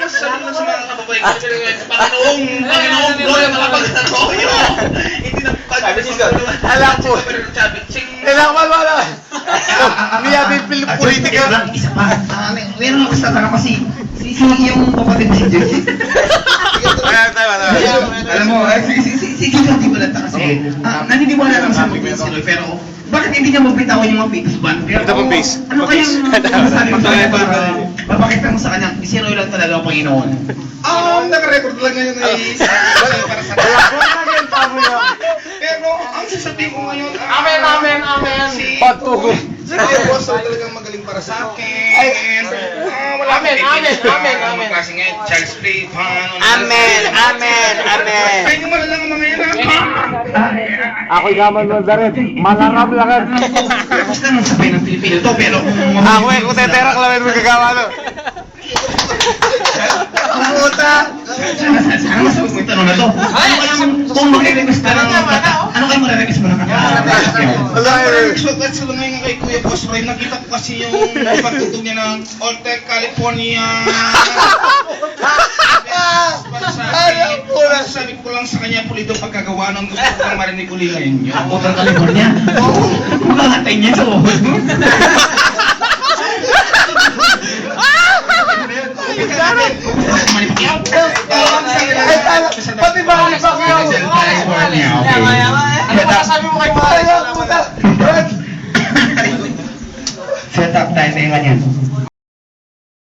masasabi lang sa mga kababayan ko Panginoong Gloria Macapagal-Arroyo. Hindi na Sabi si Scott, alam po. Kailangan wala. Niya din politika. Isa pa. Meron ako sa taka kasi si yung kapatid si Jay. Alam mo, si Jay di ba lang kasi naniniwala lang sa mga sila pero bakit hindi niya mabitawan yung mga face band? Ito pong face. Ano kayang masasabi mo sa kanya para mapakita mo sa kanya si Roy lang talaga ang Panginoon? Naka-record lang ngayon para sa pero ang sasabihin ko ngayon, Amen. Pagtugo. Si Apostle talagang magaling para sa akin. Amen. Kasi ngayon, Charles Play, Amen. Pwede mo na lang ang mga yan, Ako'y gaman mo darit. Malarap lang. Gusto naman sabihin ng Pilipino to pero Ako eh, kung teterak lang mo gagawa no. Puta! Sana masagot mo yung tanong na to. Kung mag-request ka ng ano kayo mag-request mo ng That's lang ngayon kay Kuya Boss Roy. Nakita ko kasi yung pagtutog niya ng Alter California. Sabi ko lang sa kanya, pulido pagkagawa ng gusto ko lang marinig uli ngayon yun. Hotel California? Oo. Kumakatay niya sa uhod mo. Pati ba ang ipakyaw? Ano sabi mo kay Mahal? Set up tayo sa ingan yan.